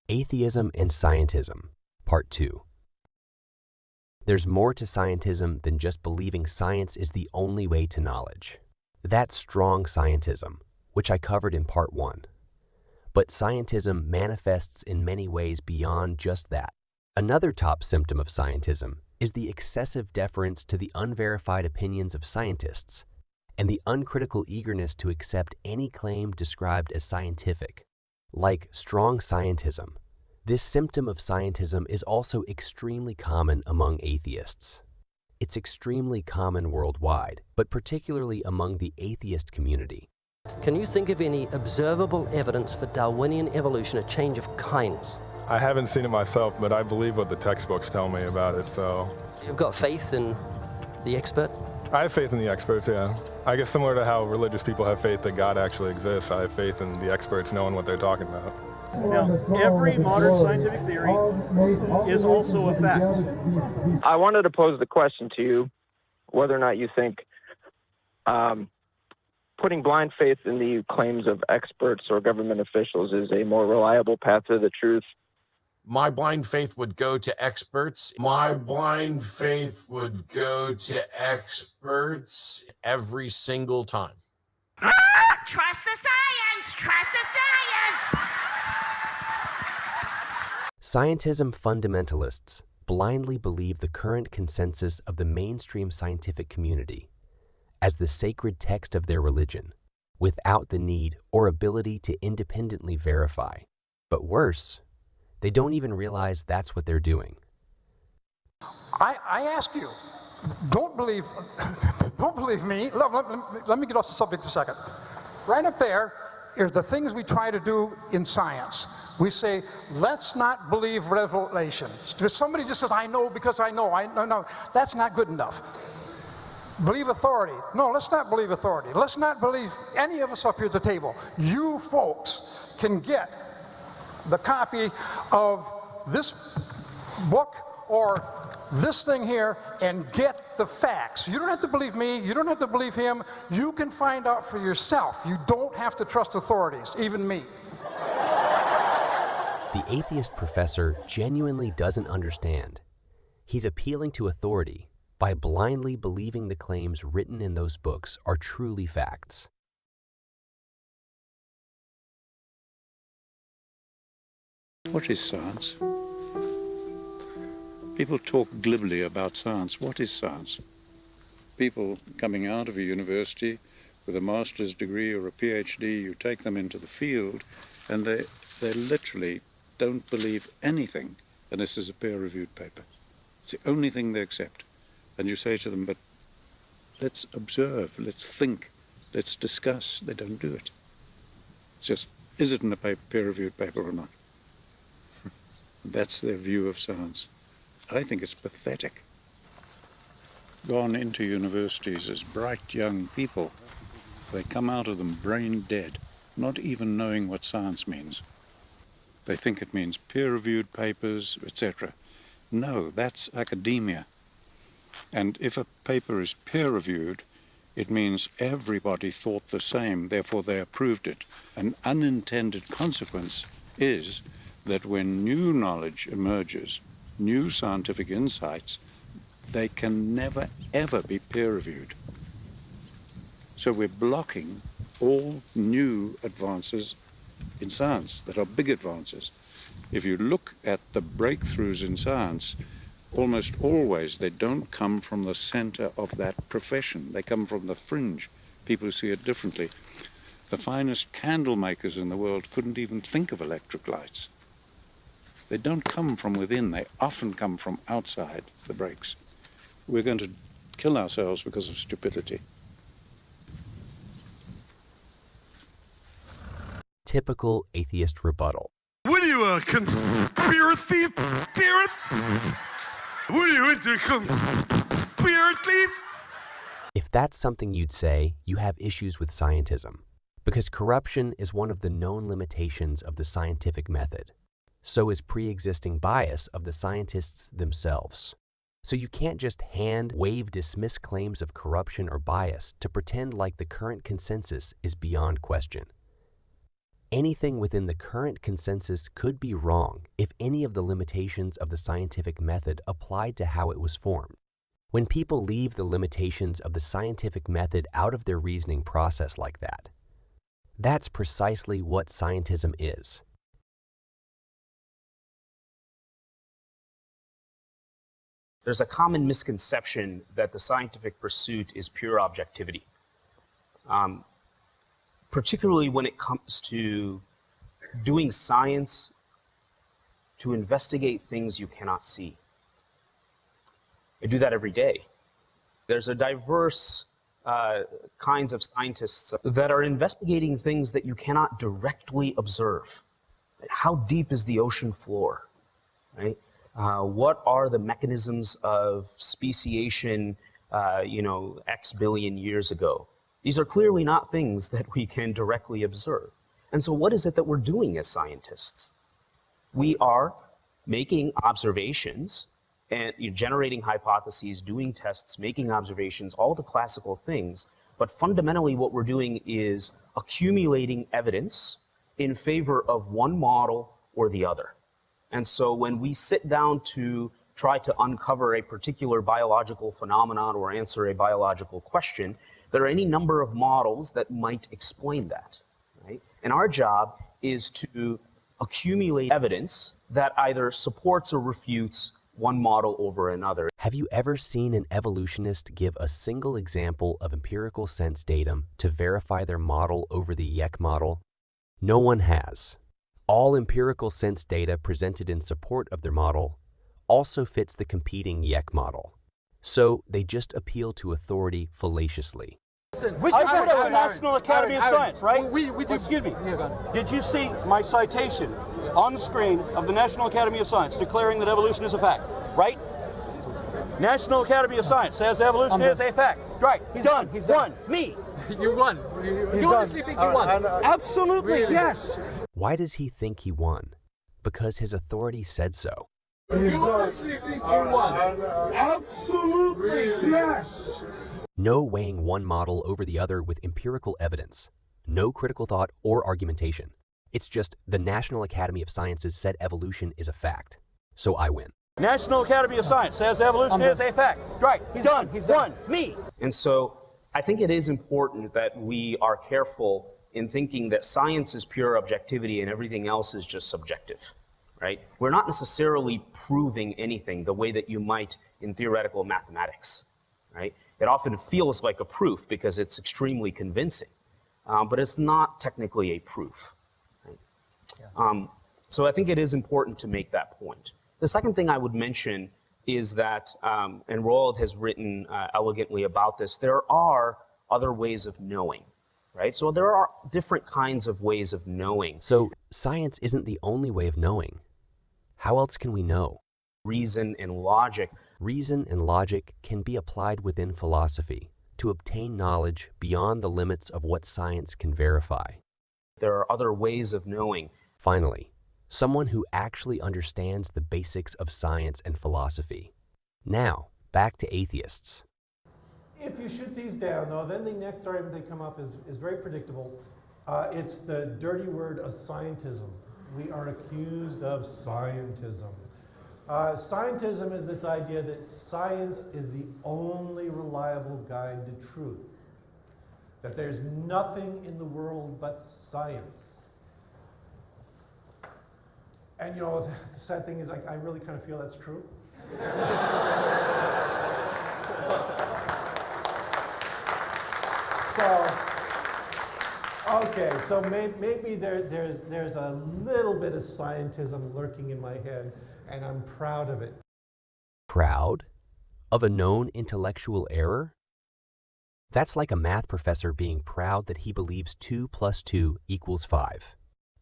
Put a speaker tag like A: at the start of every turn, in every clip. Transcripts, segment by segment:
A: Atheism and Scientism, Part 2. There's more to scientism than just believing science is the only way to knowledge. That's strong scientism, which I covered in Part 1. But scientism manifests in many ways beyond just that. Another top symptom of scientism is the excessive deference to the unverified opinions of scientists and the uncritical eagerness to accept any claim described as scientific. Like strong scientism, this symptom of scientism is also extremely common among atheists. It's extremely common worldwide, but particularly among the atheist community.
B: Can you think of any observable evidence for Darwinian evolution, a change of kinds?
C: I haven't seen it myself, but I believe what the textbooks tell me about it, so.
B: You've got faith in the experts?
C: I have faith in the experts, yeah. I guess similar to how religious people have faith that God actually exists, I have faith in the experts knowing what they're talking about.
D: Now, every modern scientific theory is also a fact.
E: I wanted to pose the question to you, whether or not you think putting blind faith in the claims of experts or government officials is a more reliable path to the truth.
F: My blind faith would go to experts. My blind faith would go to experts every single time.
G: Trust the science! Trust the science!
A: Scientism fundamentalists blindly believe the current consensus of the mainstream scientific community as the sacred text of their religion, without the need or ability to independently verify. But worse, they don't even realize that's what they're doing.
H: I ask you, don't believe me. Let me get off the subject a second. Right up there are the things we try to do in science. We say, let's not believe revelation. If somebody just says, I know because I know. No, that's not good enough. Believe authority. No, let's not believe authority. Let's not believe any of us up here at the table. You folks can get the copy of this book or this thing here and get the facts. You don't have to believe me. You don't have to believe him. You can find out for yourself. You don't have to trust authorities, even me.
A: The atheist professor genuinely doesn't understand. He's appealing to authority by blindly believing the claims written in those books are truly facts.
I: What is science? People talk glibly about science. What is science? People coming out of a university with a master's degree or a PhD, you take them into the field and they literally don't believe anything unless there's a peer-reviewed paper. It's the only thing they accept. And you say to them, but let's observe, let's think, let's discuss. They don't do it. It's just, is it in a peer-reviewed paper or not? That's their view of science. I think it's pathetic. Gone into universities as bright young people, they come out of them brain dead, not even knowing what science means. They think it means peer-reviewed papers, etc. No, that's academia. And if a paper is peer-reviewed, it means everybody thought the same, therefore they approved it. An unintended consequence is that when new knowledge emerges, new scientific insights, they can never, ever be peer-reviewed. So we're blocking all new advances in science that are big advances. If you look at the breakthroughs in science, almost always they don't come from the center of that profession. They come from the fringe. People who see it differently. The finest candle makers in the world couldn't even think of electric lights. They don't come from within, they often come from outside the breaks. We're going to kill ourselves because of stupidity.
A: Typical atheist rebuttal.
J: What are you, a conspiracy spirit? What are you into, conspiracies?
A: If that's something you'd say, you have issues with scientism, because corruption is one of the known limitations of the scientific method. So is pre-existing bias of the scientists themselves. So you can't just hand-wave dismiss claims of corruption or bias to pretend like the current consensus is beyond question. Anything within the current consensus could be wrong if any of the limitations of the scientific method applied to how it was formed. When people leave the limitations of the scientific method out of their reasoning process like that, that's precisely what scientism is.
K: There's a common misconception that the scientific pursuit is pure objectivity, particularly when it comes to doing science to investigate things you cannot see. I do that every day. There's a diverse kinds of scientists that are investigating things that you cannot directly observe. How deep is the ocean floor, right? What are the mechanisms of speciation, X billion years ago? These are clearly not things that we can directly observe. And so what is it that we're doing as scientists? We are making observations and generating hypotheses, doing tests, making observations, all the classical things. But fundamentally what we're doing is accumulating evidence in favor of one model or the other. And so when we sit down to try to uncover a particular biological phenomenon or answer a biological question, there are any number of models that might explain that, right? And our job is to accumulate evidence that either supports or refutes one model over another.
A: Have you ever seen an evolutionist give a single example of empirical sense datum to verify their model over the YEK model? No one has. All empirical sense data presented in support of their model also fits the competing YEK model. So they just appeal to authority fallaciously.
D: I put up the National Academy of Science, right? Excuse me. Did you see my citation on the screen of the National Academy of Science declaring that evolution is a fact, right? National Academy of Science says evolution is a fact. Right. He's done. He's done. Me.
H: You won. You honestly think you won?
D: Absolutely, yes.
A: Why does he think he won? Because his authority said so.
H: You honestly think you won?
D: Absolutely, yes.
A: No weighing one model over the other with empirical evidence. No critical thought or argumentation. It's just the National Academy of Sciences said evolution is a fact. So I win.
D: National Academy of Science says evolution is a fact. Right. He's done. He's done. Me.
K: And so I think it is important that we are careful in thinking that science is pure objectivity and everything else is just subjective, right? We're not necessarily proving anything the way that you might in theoretical mathematics, right? It often feels like a proof because it's extremely convincing, but it's not technically a proof. Right? Yeah. So I think it is important to make that point. The second thing I would mention is that, and Roald has written elegantly about this, there are other ways of knowing, right? So there are different kinds of ways of knowing.
A: So science isn't the only way of knowing. How else can we know?
K: Reason and logic.
A: Reason and logic can be applied within philosophy to obtain knowledge beyond the limits of what science can verify.
K: There are other ways of knowing.
A: Finally, someone who actually understands the basics of science and philosophy. Now, back to atheists.
L: If you shoot these down, though, then the next argument they come up is very predictable. It's the dirty word of scientism. We are accused of scientism. Scientism is this idea that science is the only reliable guide to truth. That there's nothing in the world but science. And you know, the sad thing is, I really kind of feel that's true. So maybe there's a little bit of scientism lurking in my head, and I'm proud of it.
A: Proud of a known intellectual error? That's like a math professor being proud that he believes 2 + 2 = 5.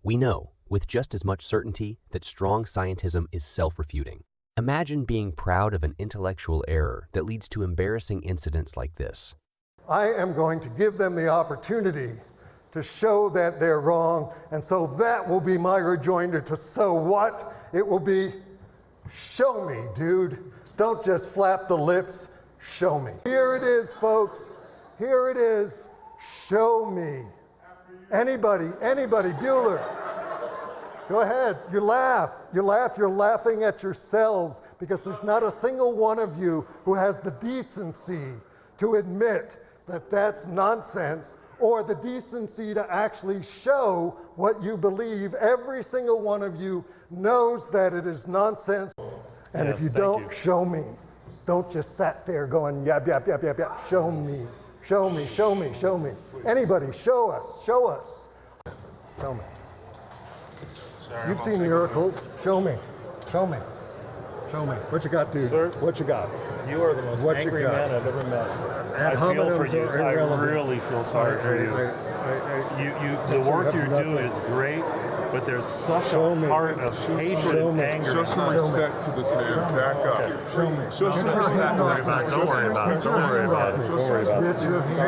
A: We know, with just as much certainty, that strong scientism is self-refuting. Imagine being proud of an intellectual error that leads to embarrassing incidents like this.
M: I am going to give them the opportunity to show that they're wrong, and so that will be my rejoinder to so what? It will be, show me, dude. Don't just flap the lips, show me. Here it is, folks. Here it is, show me. Anybody, Bueller. Go ahead, you laugh, you're laughing at yourselves because there's not a single one of you who has the decency to admit that that's nonsense or the decency to actually show what you believe. Every single one of you knows that it is nonsense. And if you don't, show me. Don't just sat there going, yap, yap, yap, yap, yap. Show me, show me, show me, show me. Anybody, show us, show us. Show me.
N: Sorry,
M: You've seen miracles. Show me, show me, show me. What you got, dude?
N: Sir,
M: what you got?
N: You are the most angry man I've ever met.
M: Ad
N: I feel for
M: hominems
N: you.
M: are
N: I
M: irrelevant.
N: really feel sorry for you. The work you do is great, but there's such a heart of hatred and anger.
C: Show some respect to this man. Back up.
M: Show me.
C: Show some respect.
N: Don't worry about it. Don't worry about it. Don't worry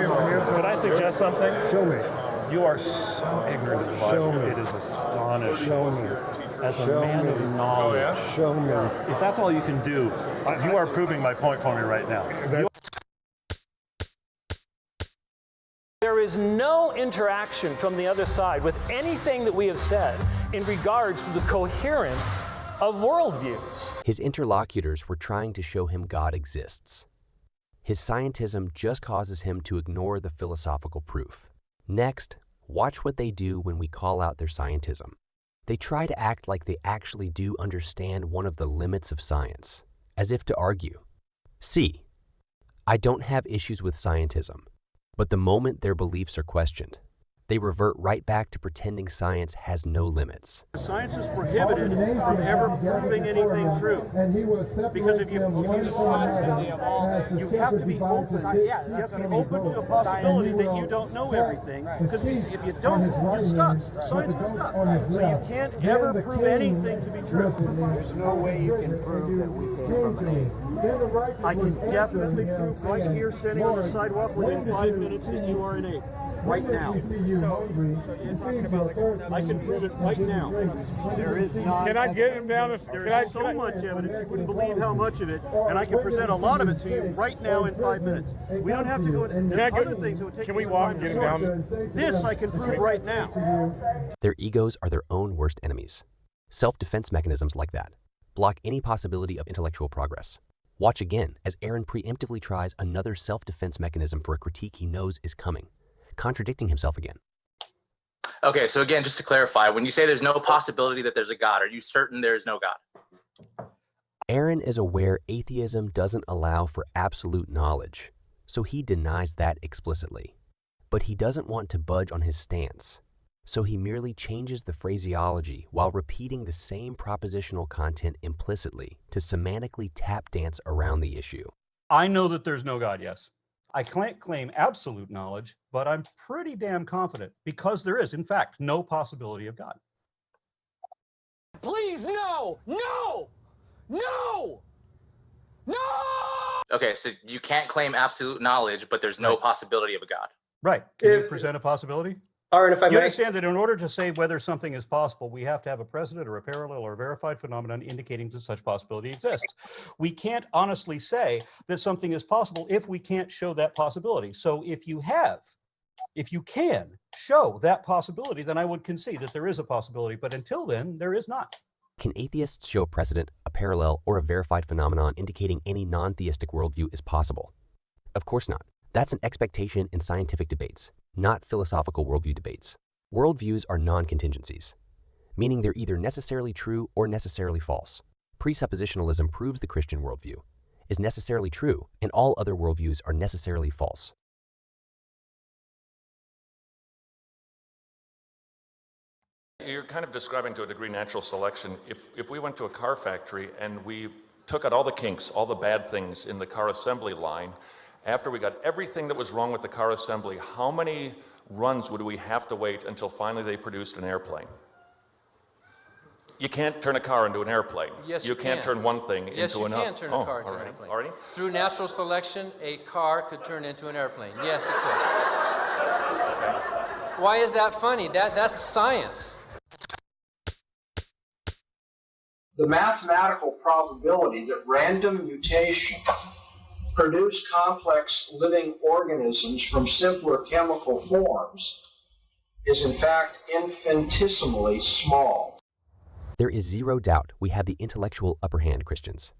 N: about it. Could I suggest something?
M: Show me.
N: You are so ignorant of the Bible. It is astonishing.
M: Show me.
N: As a man of knowledge.
M: Show me.
N: If that's all you can do, you are proving my point for me right now.
O: There is no interaction from the other side with anything that we have said in regards to the coherence of worldviews.
A: His interlocutors were trying to show him God exists. His scientism just causes him to ignore the philosophical proof. Next, watch what they do when we call out their scientism. They try to act like they actually do understand one of the limits of science, as if to argue. See, I don't have issues with scientism, but the moment their beliefs are questioned, they revert right back to pretending science has no limits.
D: Science is prohibited from ever proving anything true. Because if you have to be open. You have to be open to the possibility that you don't know everything. Because if you don't, it stops. Science will stop. So you can't ever prove anything to be true. There's no way you can prove that we came from an ape. I can definitely prove right here, standing on the sidewalk within 5 minutes, that you are an ape. Right now. I can prove it right now. There is not.
J: Can I get him down the street?
D: There is so much evidence, you wouldn't believe how much of it, and I can present a lot of it to you right now in 5 minutes. We don't have to go into other things that would take.
J: Can we walk and get him down?
D: This I can prove right now.
A: Their egos are their own worst enemies. Self-defense mechanisms like that block any possibility of intellectual progress. Watch again as Aaron preemptively tries another self-defense mechanism for a critique he knows is coming, contradicting himself again.
P: Okay, so again, just to clarify, when you say there's no possibility that there's a God, are you certain there is no God?
A: Aaron is aware atheism doesn't allow for absolute knowledge, so he denies that explicitly. But he doesn't want to budge on his stance, so he merely changes the phraseology while repeating the same propositional content implicitly to semantically tap dance around the issue.
D: I know that there's no God, yes. I can't claim absolute knowledge, but I'm pretty damn confident because there is, in fact, no possibility of God.
O: Please, no! No! No! No!
P: Okay, so you can't claim absolute knowledge, but there's no possibility of a God.
D: Right. Can you present a possibility?
Q: Aaron, if I
D: You
Q: may.
D: understand that in order to say whether something is possible, we have to have a precedent or a parallel or a verified phenomenon indicating that such possibility exists. We can't honestly say that something is possible if we can't show that possibility. So if you can show that possibility, then I would concede that there is a possibility. But until then, there is not.
A: Can atheists show a precedent, a parallel, or a verified phenomenon indicating any non-theistic worldview is possible? Of course not. That's an expectation in scientific debates, not philosophical worldview debates. Worldviews are non-contingencies, meaning they're either necessarily true or necessarily false. Presuppositionalism proves the Christian worldview is necessarily true, and all other worldviews are necessarily false.
R: You're kind of describing to a degree natural selection. If we went to a car factory and we took out all the kinks, all the bad things in the car assembly line, after we got everything that was wrong with the car assembly, how many runs would we have to wait until finally they produced an airplane? You can't turn a car into an airplane.
S: Yes,
R: you can't turn one thing into another.
S: Yes, you can turn a car into an airplane.
R: Already?
S: Through natural selection, a car could turn into an airplane. Yes, it could.
R: Okay.
S: Why is that funny? That's science.
Q: The mathematical probability that random mutation produce complex living organisms from simpler chemical forms is in fact infinitesimally small.
A: There is zero doubt we have the intellectual upper hand, Christians.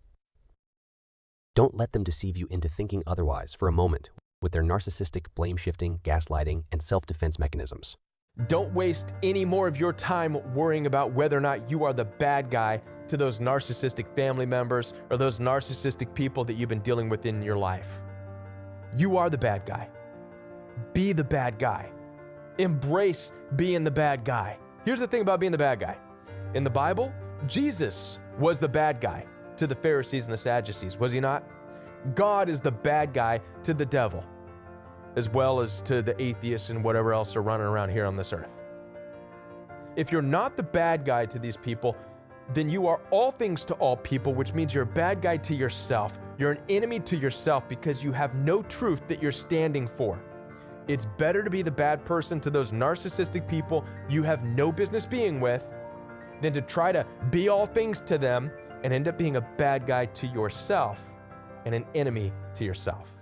A: Don't let them deceive you into thinking otherwise for a moment with their narcissistic blame-shifting, gaslighting, and self-defense mechanisms.
T: Don't waste any more of your time worrying about whether or not you are the bad guy to those narcissistic family members or those narcissistic people that you've been dealing with in your life. You are the bad guy. Be the bad guy. Embrace being the bad guy. Here's the thing about being the bad guy. In the Bible, Jesus was the bad guy to the Pharisees and the Sadducees, was he not? God is the bad guy to the devil, as well as to the atheists and whatever else are running around here on this earth. If you're not the bad guy to these people, then you are all things to all people, which means you're a bad guy to yourself. You're an enemy to yourself because you have no truth that you're standing for. It's better to be the bad person to those narcissistic people you have no business being with than to try to be all things to them and end up being a bad guy to yourself and an enemy to yourself.